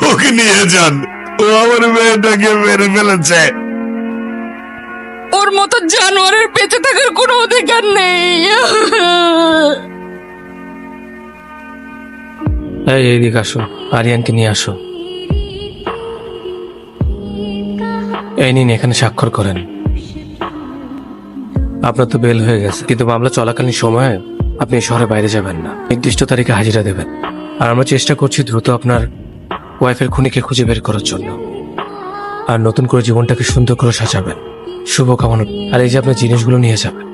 ওকে নিয়ে যান, ও আমার মেয়েটাকে মেরে ফেলেছে। ওর মতো জানোয়ারের বেঁচে থাকার কোনো অধিকার নেই। এইদিকে আসো, আরিয়ানকে নিয়ে আসো। এই নিন, এখানে স্বাক্ষর করেন। আপনার তো বেল হয়ে গেছে, কিন্তু মামলা চলাকালীন সময়ে আপনি শহরের বাইরে যাবেন না, নির্দিষ্ট তারিখে হাজিরা দেবেন। আর আমরা চেষ্টা করছি দ্রুত আপনার ওয়াইফের খুনিকে খুঁজে বের করার জন্য, আর নতুন করে জীবনটাকে সুন্দর করে সাজাবেন। শুভকামনা। আর এই যে আপনার জিনিসগুলো নিয়ে যাবেন।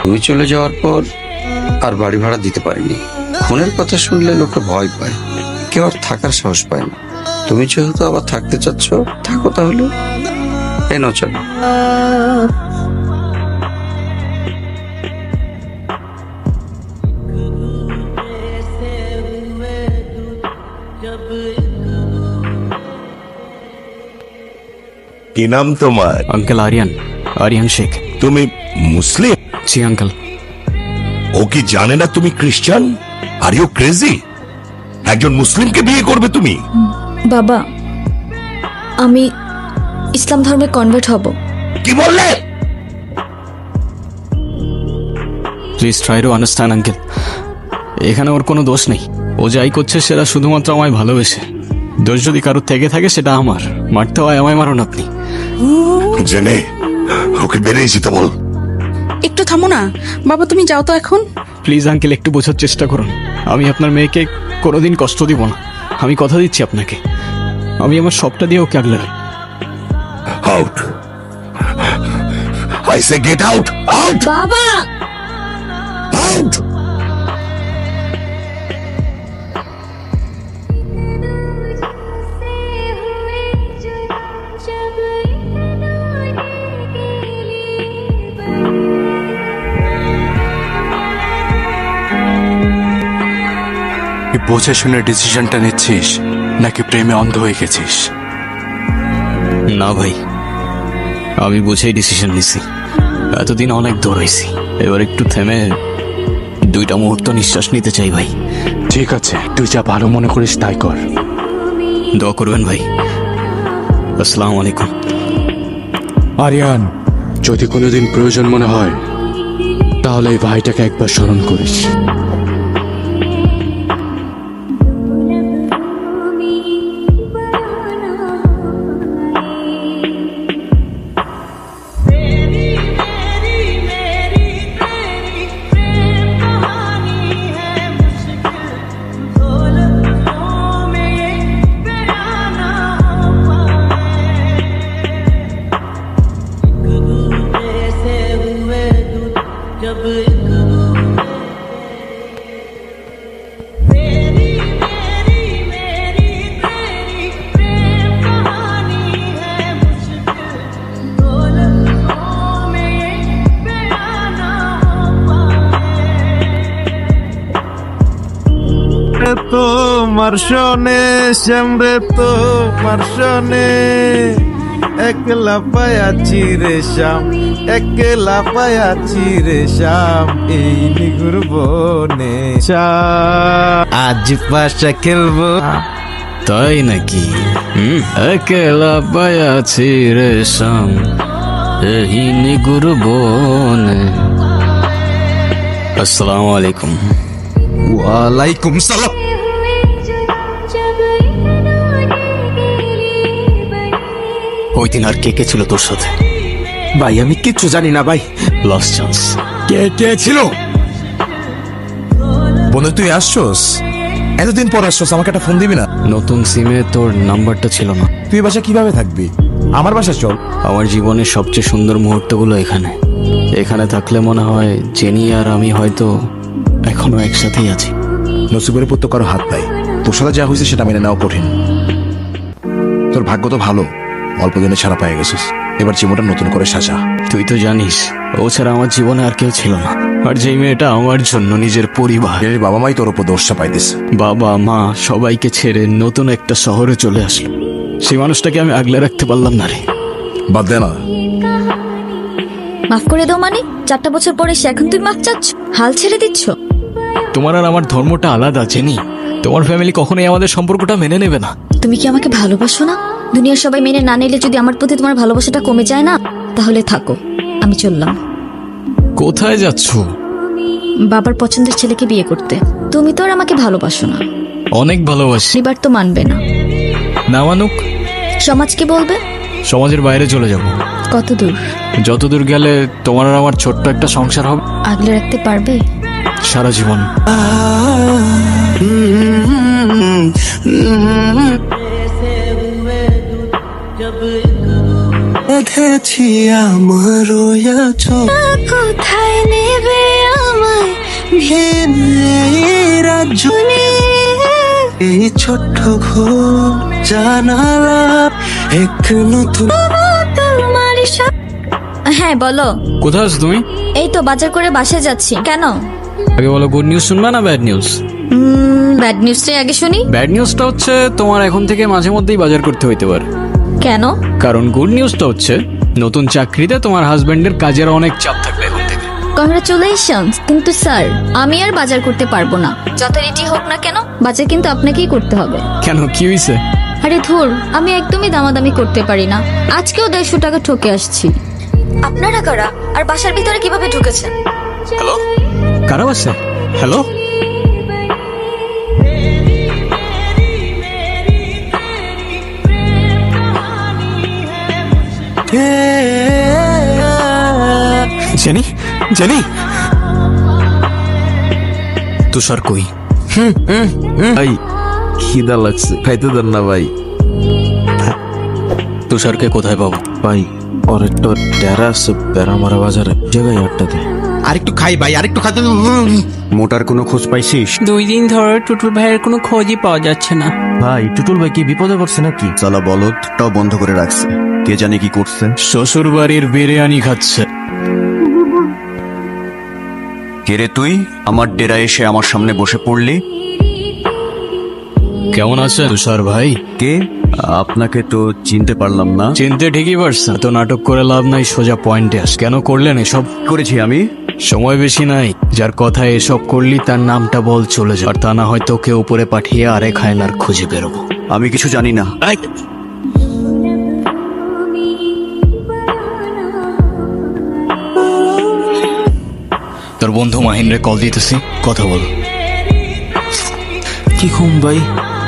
তুমি চলে যাওয়ার পর আর বাড়ি ভাড়া দিতে পারিনি। খুনের কথা শুনলে লোকে ভয় পায়, কেউ আর থাকার সাহস পায় না। তুমি যেহেতু আবার থাকতে চাচ্ছ, থাকো তাহলে। এ নাও চলো। কি নাম তোমার? अंकल आर्यन, आर्यन शेख। তুমি মুসলিম? जी अंकल। ও কি জানে না তুমি খ্রিস্টান? Are you crazy? একজন মুসলিমকে বিয়ে করবে তুমি? বাবা, আমি ইসলাম ধর্মে কনভার্ট হব। কি বললে? Please try to understand uncle. এখানে ওর কোনো দোষ নেই। ও যাই করছে সেটা শুধুমাত্র আমায় ভালোবেসে। দোষ যদি কারোর থেকে থাকে সেটা আমার। মারতে হয় আমায়, মারুন আপনি। জেনে ওকে বেরিয়ে যেতে বল। একটু থামো না বাবা, তুমি যাও তো এখন। প্লিজ আঙ্কেল, একটু বোঝার চেষ্টা করুন। আমি আপনার মেয়েকে কোনোদিন কষ্ট দিব না। আমি কথা দিচ্ছি আপনাকে, আমি আমার সবটা দিয়ে ওকে আগলে রাখবো। Out, I say get out, out, বাবা, আউট। বুঝে শুনে ডিসিশনটা নিচ্ছিস নাকি প্রেমে অন্ধ হয়ে গেছিস? না ভাই, আমি বুঝেই ডিসিশন নিছি। এতদিন অনেক দৌড়াইছি, এবার একটু থেমে দুইটা মুহূর্ত নিঃশ্বাস নিতে চাই ভাই। ঠিক আছে, তুই যা ভালো মনে করিস তাই কর। দোয়া করবেন ভাই। আসসালামু আলাইকুম। আরিয়ান, যদি কোনোদিন প্রয়োজন মনে হয় তাহলে এই ভাইটাকে একবার স্মরণ করিস। তোমার শোনে শ্যামরে, তোমার শোনে একলা পায়াছি রে শ্যাম, একলা পায়াছি রে শ্যাম এই নিগুর বনে শ্যাম। আজ পাশা খেলবো। তাই নাকি? একলা পায়াছি রে শাম এই নিগুর বনে। আসসালামু আলাইকুম। ওয়ালাইকুম সালাম। ওই দিন আর কে কে ছিল তোর সাথে? ভাই আমি কিচ্ছু জানি না ভাই। Lost chance. কে কে ছিল? বন্ধু তুই আসছস, এতদিন পর আসছস, আমাকে একটা ফোন দিবি না? নতুন সিমে তোর নাম্বারটা ছিল না। তুই বাসা কিভাবে থাকবি? আমার বাসা চল। আমার জীবনের সবচেয়ে সুন্দর মুহূর্তগুলো এখানে। এখানে থাকলে মনে হয় জেনি আর আমি হয়তো এখনো একসাথেই আছি। নসিবের উপর তো কারো হাত নাই, তোর সাথে যা হয়েছে সেটা মেনে নেওয়া কঠিন। তোর ভাগ্য তো ভালো, অল্প দিনে ছাড়া পেয়ে গেছিস। এবার জীবনটা নতুন করে সাজা। তুই তো জানিস ও ছাড়া আমার জীবনে আর কেউ ছিল না। আর যেই মেয়েটা আমার জন্য নিজের পরিবার, এর বাবা মাই তোর উপর দোষটা পাইতেছে। বাবা মা সবাইকে ছেড়ে নতুন একটা শহরে চলে আসলো। সেই মানুষটাকে আমি আগলে রাখতে পারলাম না রে। বাদ দে না। মাফ করে দাও মানে 4টা বছর পরে সে এখন তুমি মাফ চাচ্ছ, হাল ছেড়ে দিচ্ছ? তোমার আর আমার ধর্মটা আলাদা জেনি। তোমার ফ্যামিলি কখনোই আমাদের সম্পর্কটা মেনে নেবে না। তুমি কি আমাকে ভালোবাসো না? দুনিয়ার সবাই মেনে না নিলে যদি আমার প্রতি তোমার ভালোবাসাটা কমে যায় না, তাহলে থাকো, আমি চললাম। কোথায় যাচ্ছ? বাবার পছন্দের ছেলেকে বিয়ে করতে। তুমি তো আর আমাকে ভালোবাসো না, অনেক ভালোবাসি। এবার তো মানবে না। না মানুক, সমাজ কি বলবে? সমাজের বাইরে চলে যাব। কত দূর? যতদূর গেলে তোমার আর আমার ছোট্ট একটা সংসার হবে। আগলে রাখতে পারবে? সারা জীবন। কোথায় নেবে আমায় এই ছোট্ট ঘর জানালা এক নতুন। হ্যাঁ বলো। কোথায় আছো তুমি? এই তো বাজার করে বাসায় যাচ্ছি। কেন? আগে বলো, গুড নিউজ শুনবা না ব্যাড নিউজ? ব্যাড নিউজটাই আগে শুনি। ব্যাড নিউজটা হচ্ছে তোমার এখন থেকে মাঝে মধ্যেই বাজার করতে হইতে পারে। কেন? কারণ গুড নিউজটা হচ্ছে নতুন চাকরিতে তোমার হাজবেন্ডের কাজের অনেক চাপ থাকবে এখন থেকে। কংগ্রাচুলেশনস। কিন্তু স্যার, আমি আর বাজার করতে পারবো না। যত রেডি হোক না কেন, বাজার কিন্তু আপনাকেই করতে হবে। কেন, কি হয়েছে? আরে ধুর, আমি একদমই দামাদামি করতে পারি না। আজকেও 150 টাকা ঠকে আসছি। আপনারা কারা আর বাসার ভিতরে কিভাবে ঢুকেছেন? হ্যালো, কারা আছে? হ্যালো, জেনি, জেনি, তুষার কই? ভাই খিদা লাগছে, খাইতে দেন না ভাই। তুষারকে কোথায় পাবো? ভাই ওর একটা ডেরা আছে বেড়ামারা বাজারে, জায়গায় আটটাতে। আরেকটু খাই ভাই, আরেকটু খাইতে। মোটার কোনো খোঁজ পাইছিস? 2 দিন ধরে টুটুল ভাইয়ের কোনো খোঁজই পাওয়া যাচ্ছে না। ভাই টুটুল ভাই কি বিপদে পড়ছে নাকি? সালা বলদটাও বন্ধ করে রাখছে, কে জানে কি করছে। শ্বশুর বাড়ির বিরিয়ানি খাচ্ছে। কে রে তুই? আমার ডেরা এসে আমার সামনে বসে পড়লি। কেমন আছে তুষার ভাই? কে? আপনাকে তো চিনতে পারলাম না। চিনতে ঠিকই পারছেন, তো নাটক করে লাভ নাই, সোজা পয়েন্টে আস। কেন করলেন এসব? করেছি আমি? সময় বেশি নাই, যার কথায় এসব করলি তার নামটা বল, চলে যা। আর তা না হয় তোকে উপরে পাঠিয়ে আরেক হায়নার খুঁজে বেরোবো। আমি কিছু জানি না। তোর বন্ধু মাহিন্দ্রে কল দিতেছি, কথা বল। কি ঘুম ভাই?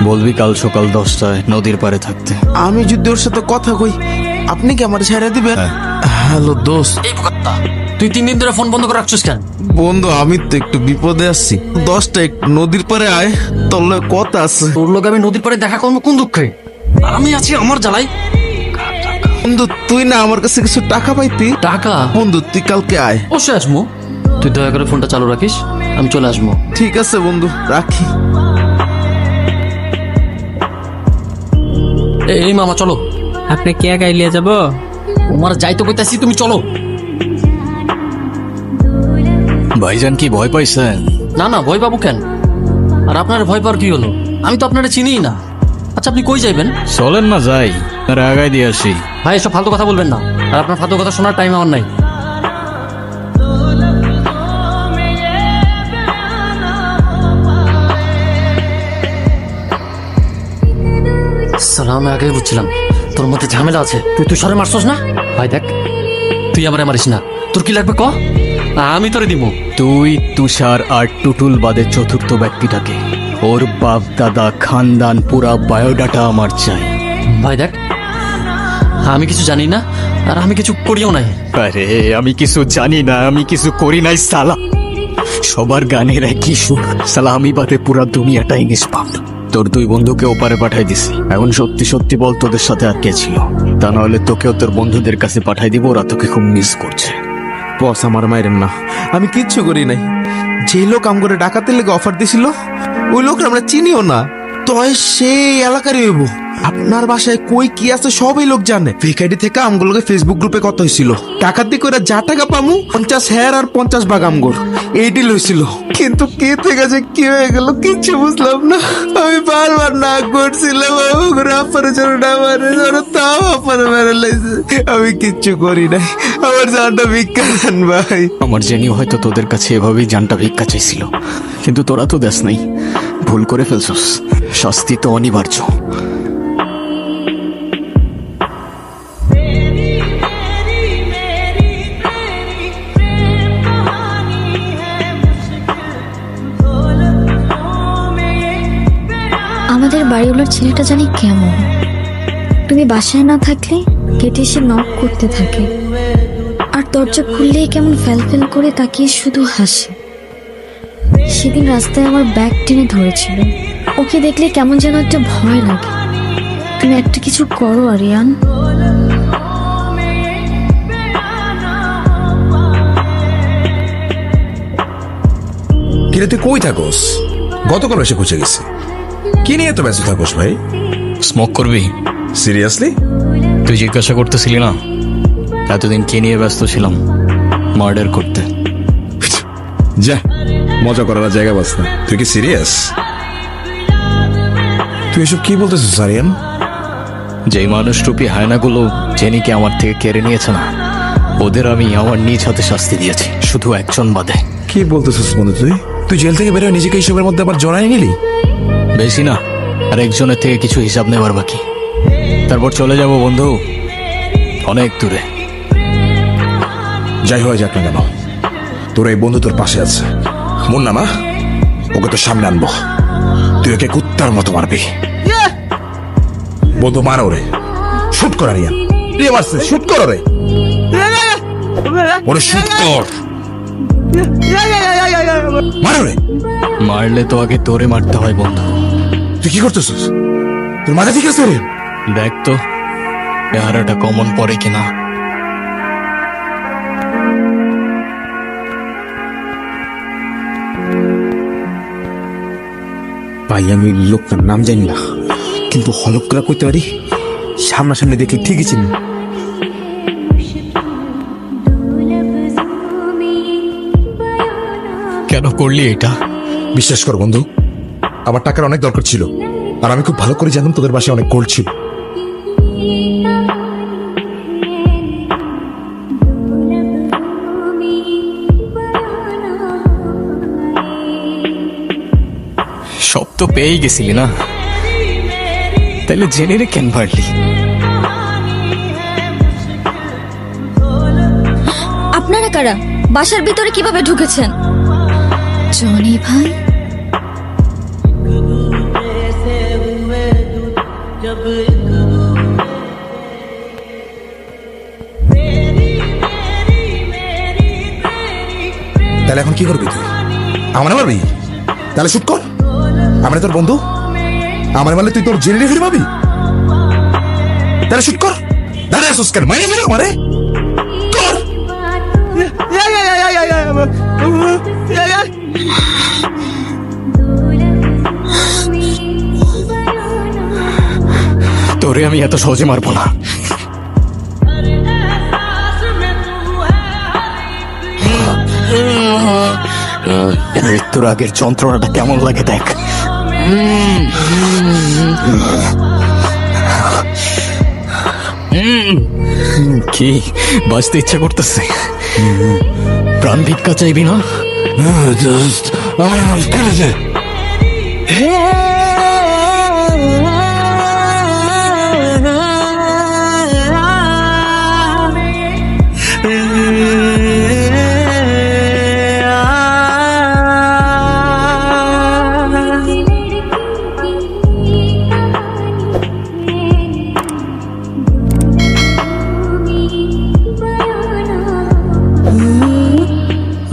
বলবি কাল সকাল 10টায় নদীর পাড়ে থাকতে। আমি যদি ওর সাথে কথা কই, আপনি কি আমার ছেড়ে দিবেন? হ্যালো দোস্ত। তুই 3 দিন ধরে ফোন বন্ধ করে রাখছিস কেন? বন্ধু আমি তো একটু বিপদে আছি, 10টা একটু নদীর পারে আয়, তোর লগে কথা আছে। তোর লোক আমি নদীর পাড়ে দেখা করবো কোন দুঃখে? আমি আছি আমার জ্বালাই। বন্ধু তুই না আমার কাছে কিছু টাকা পাইতি? টাকা? বন্ধু তুই কালকে আয়। অবশ্যই আসবো, তুই দয়া করে ফোনটা চালু রাখিস, আমি চলে আসবো। ঠিক আছে বন্ধু, রাখি। এই মামা চলো। আপনি কে গাইলিয়ে যাব? তোমার যাইতে কইতাছি, তুমি চলো। ভাইজান কি ভয় পাইছেন? না না, ভয় পাবো কেন? আর আপনার ভয় পাওয়ার কি হলো? আমি তো আপনারা চিনিই না। আচ্ছা আপনি কই যাইবেন? চলেন না যাই, তার আগায় দিয়ে আসি। ভাই এসব ফালতু কথা বলবেন না, আর আপনার ফালতু কথা শোনার টাইম আমার নাই। সালাম, আমি আগেই বুঝছিলাম তোর মধ্যে ঝামেলা আছে। তুই তুষারে মারছস না? ভাই দেখ, তুই আমারে মারিস না। তোর কি লাগবে ক, আমি তোরে দিব। তুই, তুষার আর টুটুল বাদে চতুর্থ ব্যক্তিটাকে, ওর বাপ দাদা খানদান পুরা বায়োডাটা আমার চাই। ভাই দেখ, আমি কিছু জানি না, আর আমি কিছু করিও নাই। আরে আমি কিছু জানি না, আমি কিছু করি নাই সালা। সবার গানের একই সুর, সালা আমি বাদে পুরা দুনিয়াটাই নিষ্পাপ। তোর 2 বন্ধুকে ওপারে পাঠাই দিছি, এখন সত্যি সত্যি বল তোদের সাথে আর কে ছিল? তা নাহলে তোকেও তোর বন্ধুদের কাছে পাঠাই দিব, ওরা তোকে খুব মিস করছে। বস আমার মাইরেন না, আমি কিচ্ছু করি নাই। যে লোক আম করে ডাকাতের লেগে অফার দিছিল, ওই লোক আমরা চিনিও না। তয় সেই এলাকারই হইব। আপনার বাসায় কই কি আছে সবই লোক জানে। ফেক আইডি থেকে আমগুলোকে ফেসবুক গ্রুপে কত হয়েছিল, টাকার দিকে ওরা যা টাকা পামু 50 হেয়ার আর 50 ভাগ আমগর এই ডিল হয়েছিল। কিন্তু কে থেকে যে কি হয়ে গেল কিচ্ছু বুঝলাম না। আমি বারবার না করছিলাম তাও আপনার মেরে লাইছে। আমি কিচ্ছু করি নাই, আমার জানটা ভিক্ষা দেন ভাই। আমার জেনিও হয়তো তোদের কাছে এভাবেই জানটা ভিক্ষা চাইছিল, কিন্তু তোরা তো দেশ নাই, ভুল করে ফেলছস, শাস্তি তো অনিবার্য। আমাদের বাড়িওয়ালার ছেলেটা জানি কেমন, তুমি বাসায় না থাকলে গেটে এসে নক করতে থাকে, আর দরজা খুললেই কেমন ফ্যাল করে তাকিয়ে শুধু হাসে। সেদিন রাস্তায় আমার ব্যাগ টেনে ধরেছিল, ওকে দেখলে কেমন যেন একটা ভয় লাগে। তুমি একটা কিছু করো আরিয়ান। কিরে তুই কই থাকোস? গতকাল এসে খুঁজে গেছে। কি নিয়ে তো ব্যস্ত থাকোস ভাই? স্মোক করবি? সিরিয়াসলি? তুই জিজ্ঞাসা করতেছিলি না এতদিন কি নিয়ে ব্যস্ত ছিলাম? মার্ডার করতে। যা, মজা করার জায়গা বাস না। তুই কি সিরিয়াস? তুই এসব কি বলতেছিস আরিয়ান? যেই মানুষ রূপী হায়নাগুলো জেনিকে আমার থেকে কেড়ে নিয়েছে না, ওদের আমি আমার নিজ হাতে শাস্তি দিয়েছি, শুধু একজন বাদে। কি বলতেছিস বন্ধু? তুই জেল থেকে বেরোয় নিজেকে এইসবের মধ্যে আবার জড়াই নিলি? বেশি না, আর একজনের থেকে কিছু হিসাব নেবার বাকি। তারপর চলে যাব বন্ধু, অনেক দূরে। যাই হয়ে যাক না কেন, তোর এই বন্ধু তোর পাশে আছে। মুন্না মা, ওকে তো সামনে আনবো, তুই ওকে কুত্তার মতো মারবি। বন্ধু মার ওরে, শুট কর আরিয়ান। রে মারছে, শুট কর ওরে, ওরে শুট কর, মার ওরে। মারলে তো আগে তোরে মারতে হয় বন্ধু। তুই কি করতেছিস? তোর মাথা ঠিক আছে আরিয়ান? দেখ তো চেহারাটা কমন পড়ে কিনা। ভাই আমি লোকটার নাম জানি না, কিন্তু হলক করে কইতে পারি সামনাসামনি দেখে ঠিকই চিনি। কেন করলি এটা? বিশ্বাস কর বন্ধু, আমার টাকার অনেক দরকার ছিল, আর আমি খুব ভালো করে জানতাম তোদের বাসায় অনেক গোল্ড ছিল। সব তো পেয়েই গেছিলি না, তাইলে জেনে রে কেন মারলি? আপনারা কারা? বাসার ভিতরে কিভাবে ঢুকেছেন? জনি ভাই, তাহলে এখন কি করবি তুই? আমার মারবি? তাহলে শুট কর। আমরা তোর বন্ধু, আমার মারলে তুই তোর জেনে ফিরে পাবি। তাহলে শুট কর। দাঁড়া সুস্কার মাইনে ফেলে আমারে কর। তোরে আমি এত সহজে মারবো না। মৃত্যুর আগের যন্ত্রণাটা কেমন লাগে দেখ। কি বাঁচতে ইচ্ছা করতেছে? প্রাণ ভিক্ষা চাইবি না?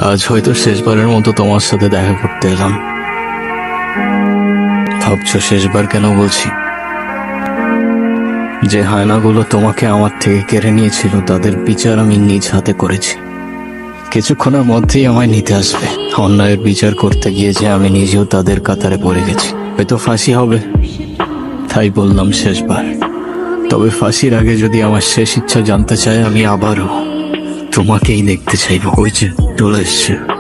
আজ হয়তো শেষবারের মতো তোমার সাথে দেখা করতে এলাম। ভাবছো শেষবার কেন বলছি? যে হায়নাগুলো তোমাকে আমার থেকে কেড়ে নিয়েছিল তাদের বিচার আমি নিজ হাতে করেছি। কিছুক্ষণের মধ্যেই আমায় নিতে আসবে। অন্যায়ের বিচার করতে গিয়ে যে আমি নিজেও তাদের কাতারে পড়ে গেছি। হয়তো ফাঁসি হবে, তাই বললাম শেষবার। তবে ফাঁসির আগে যদি আমার শেষ ইচ্ছা জানতে চায়, আমি আবারও তোমাকেই দেখতে চাইবো। ওই যে চলে এসছে।